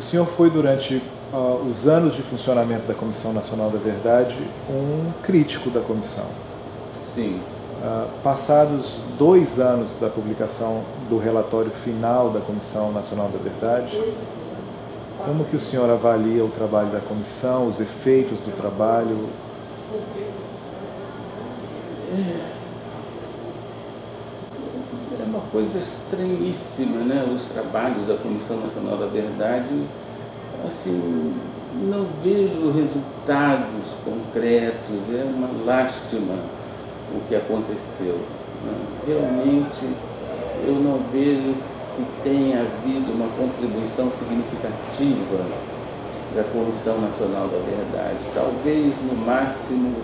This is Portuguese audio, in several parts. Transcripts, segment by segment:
O senhor foi, durante os anos de funcionamento da Comissão Nacional da Verdade, um crítico da comissão. Sim. Passados 2 anos da publicação do relatório final da Comissão Nacional da Verdade, como que o senhor avalia o trabalho da comissão, os efeitos do trabalho? É uma coisa estranhíssima, né? Os trabalhos da Comissão Nacional da Verdade, assim, não vejo resultados concretos, é uma lástima o que aconteceu, né? Realmente eu não vejo que tenha havido uma contribuição significativa da Comissão Nacional da Verdade, talvez no máximo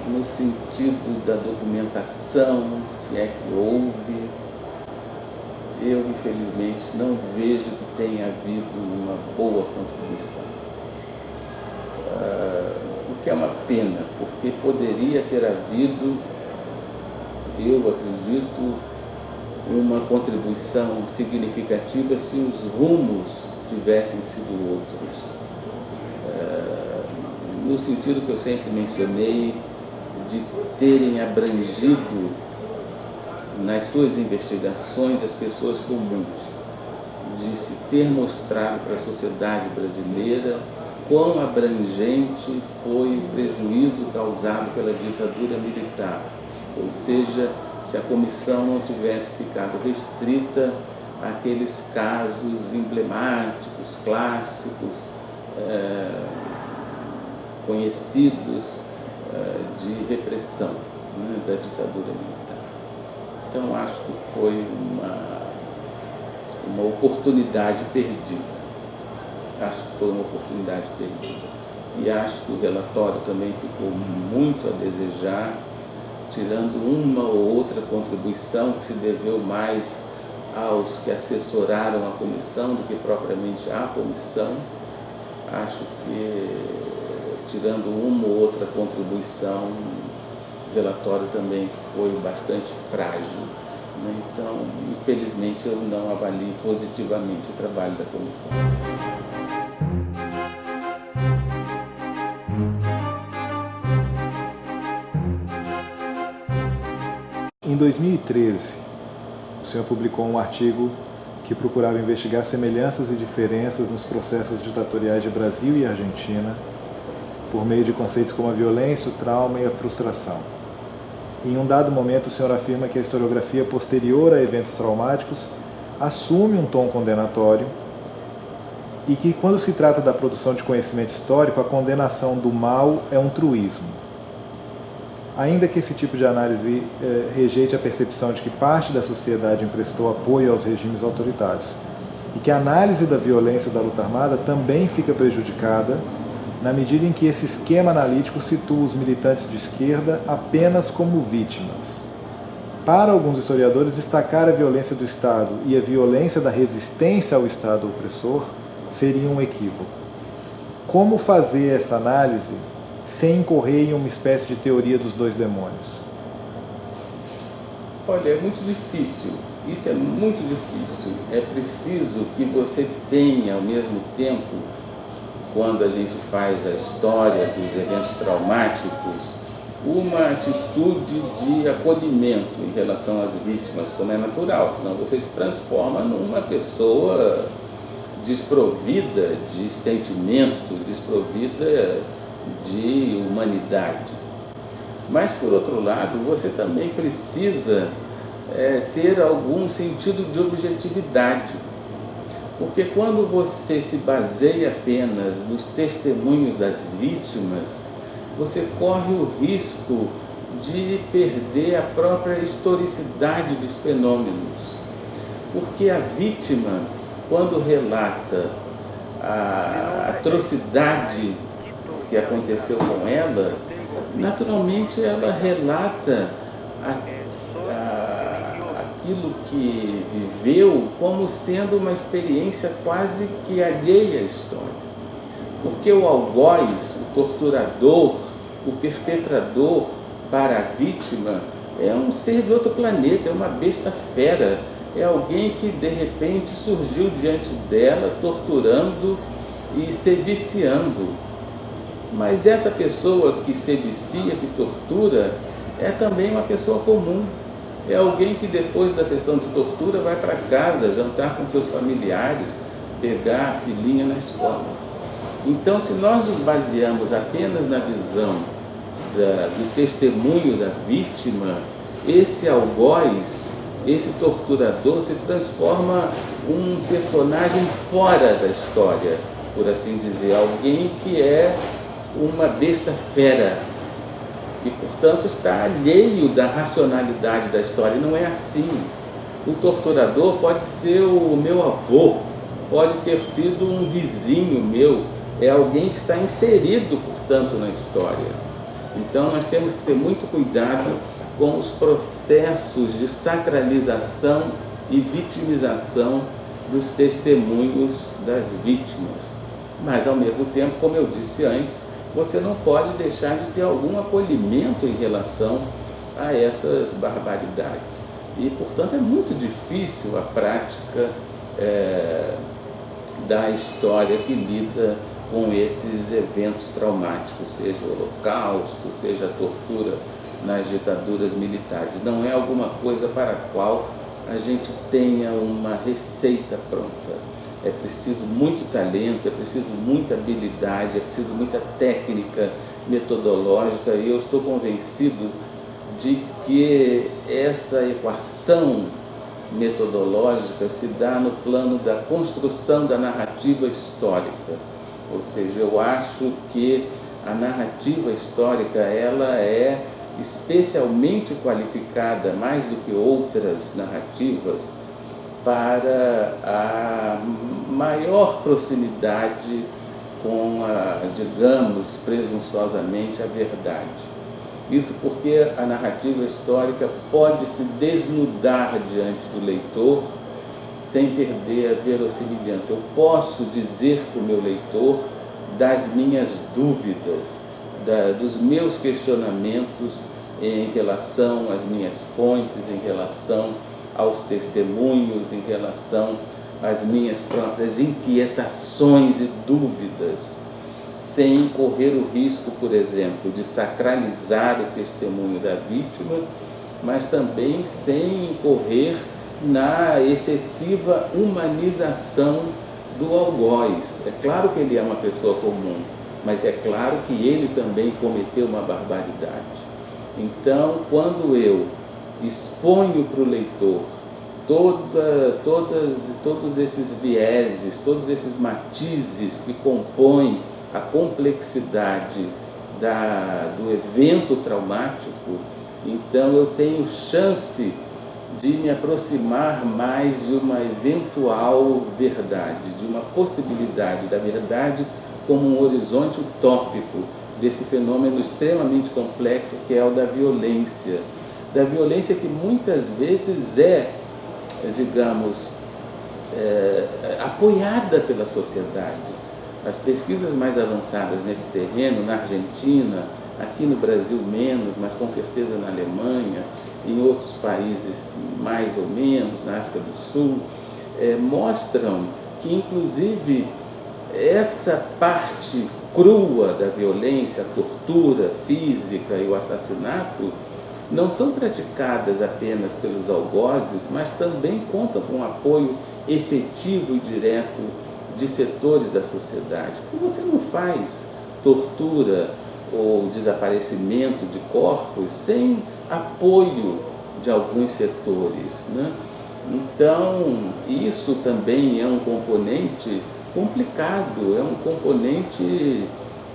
no sentido da documentação, se é que houve. Eu, infelizmente, não vejo que tenha havido uma boa contribuição. O que é uma pena, porque poderia ter havido, eu acredito, uma contribuição significativa se os rumos tivessem sido outros. No sentido que eu sempre mencionei, de terem abrangido nas suas investigações as pessoas comuns, de se ter mostrado para a sociedade brasileira quão abrangente foi o prejuízo causado pela ditadura militar, ou seja, se a comissão não tivesse ficado restrita àqueles casos emblemáticos, clássicos, conhecidos de repressão, né, da ditadura militar. Então acho que foi uma oportunidade perdida. Acho que foi uma oportunidade perdida. E acho que o relatório também ficou muito a desejar, tirando uma ou outra contribuição que se deveu mais aos que assessoraram a comissão do que propriamente à comissão. Acho que, tirando uma ou outra contribuição, o relatório também foi bastante frágil, né? Então, infelizmente, eu não avalio positivamente o trabalho da comissão. Em 2013, o senhor publicou um artigo que procurava investigar semelhanças e diferenças nos processos ditatoriais de Brasil e Argentina, por meio de conceitos como a violência, o trauma e a frustração. Em um dado momento, o senhor afirma que a historiografia posterior a eventos traumáticos assume um tom condenatório e que, quando se trata da produção de conhecimento histórico, a condenação do mal é um truísmo. Ainda que esse tipo de análise rejeite a percepção de que parte da sociedade emprestou apoio aos regimes autoritários e que a análise da violência da luta armada também fica prejudicada na medida em que esse esquema analítico situa os militantes de esquerda apenas como vítimas. Para alguns historiadores, destacar a violência do Estado e a violência da resistência ao Estado opressor seria um equívoco. Como fazer essa análise sem incorrer em uma espécie de teoria dos dois demônios? Olha, é muito difícil. Isso é muito difícil. É preciso que você tenha, ao mesmo tempo, quando a gente faz a história dos eventos traumáticos, uma atitude de acolhimento em relação às vítimas, como é natural, senão você se transforma numa pessoa desprovida de sentimento, desprovida de humanidade. Mas, por outro lado, você também precisa ter algum sentido de objetividade. Porque quando você se baseia apenas nos testemunhos das vítimas, você corre o risco de perder a própria historicidade dos fenômenos. Porque a vítima, quando relata a atrocidade que aconteceu com ela, naturalmente ela relata aquilo que viveu como sendo uma experiência quase que alheia à história. Porque o algoz, o torturador, o perpetrador para a vítima é um ser de outro planeta, é uma besta fera, é alguém que de repente surgiu diante dela, torturando e se viciando. Mas essa pessoa que se vicia, que tortura, é também uma pessoa comum. É alguém que depois da sessão de tortura vai para casa, jantar com seus familiares, pegar a filhinha na escola. Então, se nós nos baseamos apenas na visão do testemunho da vítima, esse algoz, esse torturador se transforma um personagem fora da história, por assim dizer, alguém que é uma besta fera e, portanto, está alheio da racionalidade da história. E não é assim. O torturador pode ser o meu avô, pode ter sido um vizinho meu, é alguém que está inserido, portanto, na história. Então, nós temos que ter muito cuidado com os processos de sacralização e vitimização dos testemunhos das vítimas. Mas, ao mesmo tempo, como eu disse antes, você não pode deixar de ter algum acolhimento em relação a essas barbaridades. E, portanto, é muito difícil a prática da história que lida com esses eventos traumáticos, seja o Holocausto, seja a tortura nas ditaduras militares. Não é alguma coisa para a qual a gente tenha uma receita pronta. É preciso muito talento, é preciso muita habilidade, é preciso muita técnica metodológica, e eu estou convencido de que essa equação metodológica se dá no plano da construção da narrativa histórica. Ou seja, eu acho que a narrativa histórica ela é especialmente qualificada, mais do que outras narrativas, para a maior proximidade com digamos, presunçosamente, a verdade. Isso porque a narrativa histórica pode se desnudar diante do leitor sem perder a verossimilhança. Eu posso dizer para o meu leitor das minhas dúvidas, dos meus questionamentos em relação às minhas fontes, em relação aos testemunhos, em relação às minhas próprias inquietações e dúvidas, sem correr o risco, por exemplo, de sacralizar o testemunho da vítima, mas também sem incorrer na excessiva humanização do algoz. É claro que ele é uma pessoa comum, mas é claro que ele também cometeu uma barbaridade. Então, quando eu exponho para o leitor todos esses vieses, todos esses matizes que compõem a complexidade do evento traumático, então eu tenho chance de me aproximar mais de uma eventual verdade, de uma possibilidade da verdade como um horizonte utópico desse fenômeno extremamente complexo que é o da violência que muitas vezes digamos, apoiada pela sociedade. As pesquisas mais avançadas nesse terreno, na Argentina, aqui no Brasil menos, mas com certeza na Alemanha, em outros países mais ou menos, na África do Sul, mostram que, inclusive, essa parte crua da violência, a tortura física e o assassinato, não são praticadas apenas pelos algozes, mas também contam com o apoio efetivo e direto de setores da sociedade. Porque você não faz tortura ou desaparecimento de corpos sem apoio de alguns setores, né? Então, isso também é um componente complicado, é um componente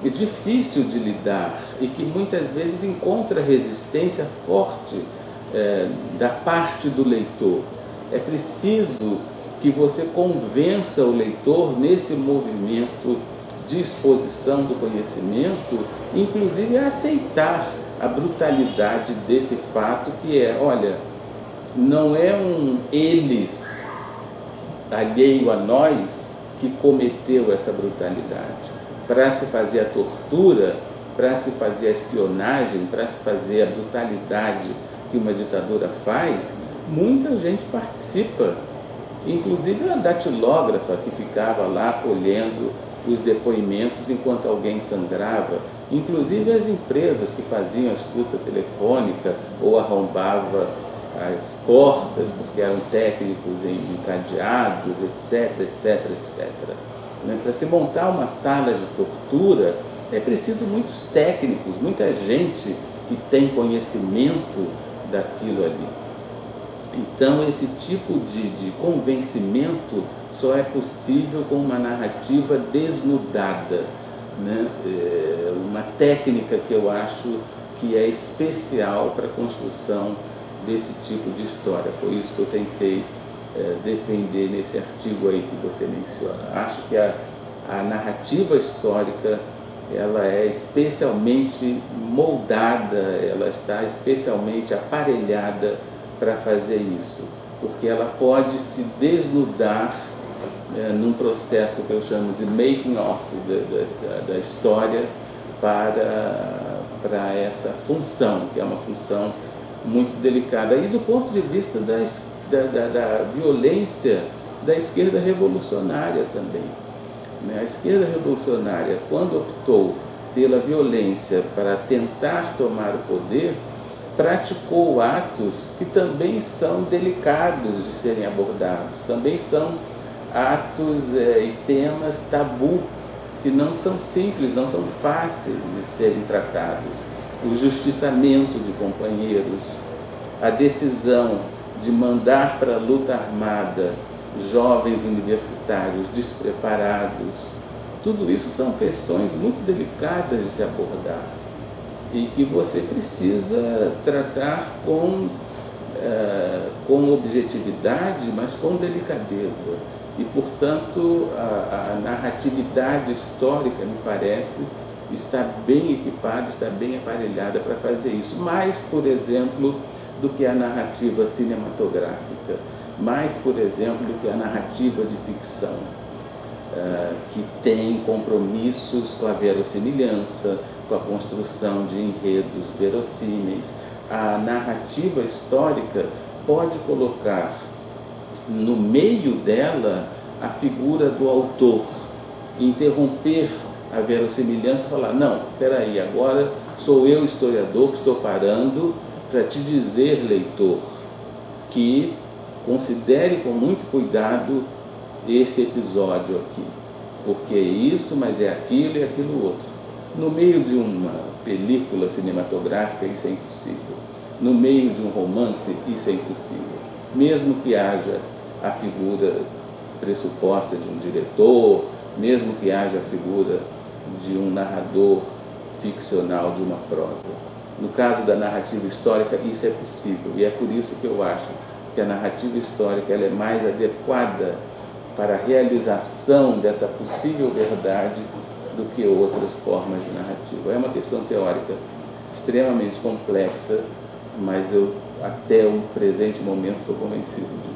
difícil de lidar e que muitas vezes encontra resistência forte da parte do leitor. É preciso que você convença o leitor nesse movimento de exposição do conhecimento, inclusive a aceitar a brutalidade desse fato que olha, não é um eles alheio a nós que cometeu essa brutalidade. Para se fazer a tortura, para se fazer a espionagem, para se fazer a brutalidade que uma ditadura faz, muita gente participa, inclusive a datilógrafa que ficava lá colhendo os depoimentos enquanto alguém sangrava, inclusive as empresas que faziam a escuta telefônica ou arrombava as portas porque eram técnicos encadeados, etc, etc, etc. Para se montar uma sala de tortura é preciso muitos técnicos, muita gente que tem conhecimento daquilo ali. Então esse tipo de convencimento só é possível com uma narrativa desnudada, né? Uma técnica que eu acho que é especial para a construção desse tipo de história. Foi isso que eu tentei defender nesse artigo aí que você menciona. Acho que a narrativa histórica ela é especialmente moldada, ela está especialmente aparelhada para fazer isso, porque ela pode se desnudar num processo que eu chamo de making of da história para essa função, que é uma função muito delicada. E do ponto de vista da violência da esquerda revolucionária também. A esquerda revolucionária, quando optou pela violência para tentar tomar o poder, praticou atos que também são delicados de serem abordados, também são atos e temas tabu, que não são simples, não são fáceis de serem tratados. O justiçamento de companheiros, a decisão de mandar para a luta armada jovens universitários despreparados, tudo isso são questões muito delicadas de se abordar e que você precisa tratar com objetividade, mas com delicadeza. E, portanto, a narratividade histórica, me parece, está bem equipada, está bem aparelhada para fazer isso. Mais, por exemplo, do que a narrativa cinematográfica, mais, por exemplo, do que a narrativa de ficção, que tem compromissos com a verossimilhança, com a construção de enredos verossímeis. A narrativa histórica pode colocar no meio dela a figura do autor, interromper a verossimilhança e falar: não, espera aí, agora sou eu, historiador, que estou parando para te dizer, leitor, que considere com muito cuidado esse episódio aqui, porque é isso, mas é aquilo e aquilo outro. No meio de uma película cinematográfica, isso é impossível. No meio de um romance, isso é impossível. Mesmo que haja a figura pressuposta de um diretor, mesmo que haja a figura de um narrador ficcional de uma prosa. No caso da narrativa histórica, isso é possível, e é por isso que eu acho que a narrativa histórica ela é mais adequada para a realização dessa possível verdade do que outras formas de narrativa. É uma questão teórica extremamente complexa, mas eu, até o presente momento, estou convencido disso.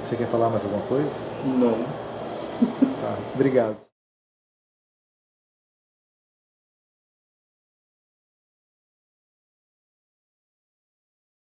Você quer falar mais alguma coisa? Não. Tá, obrigado.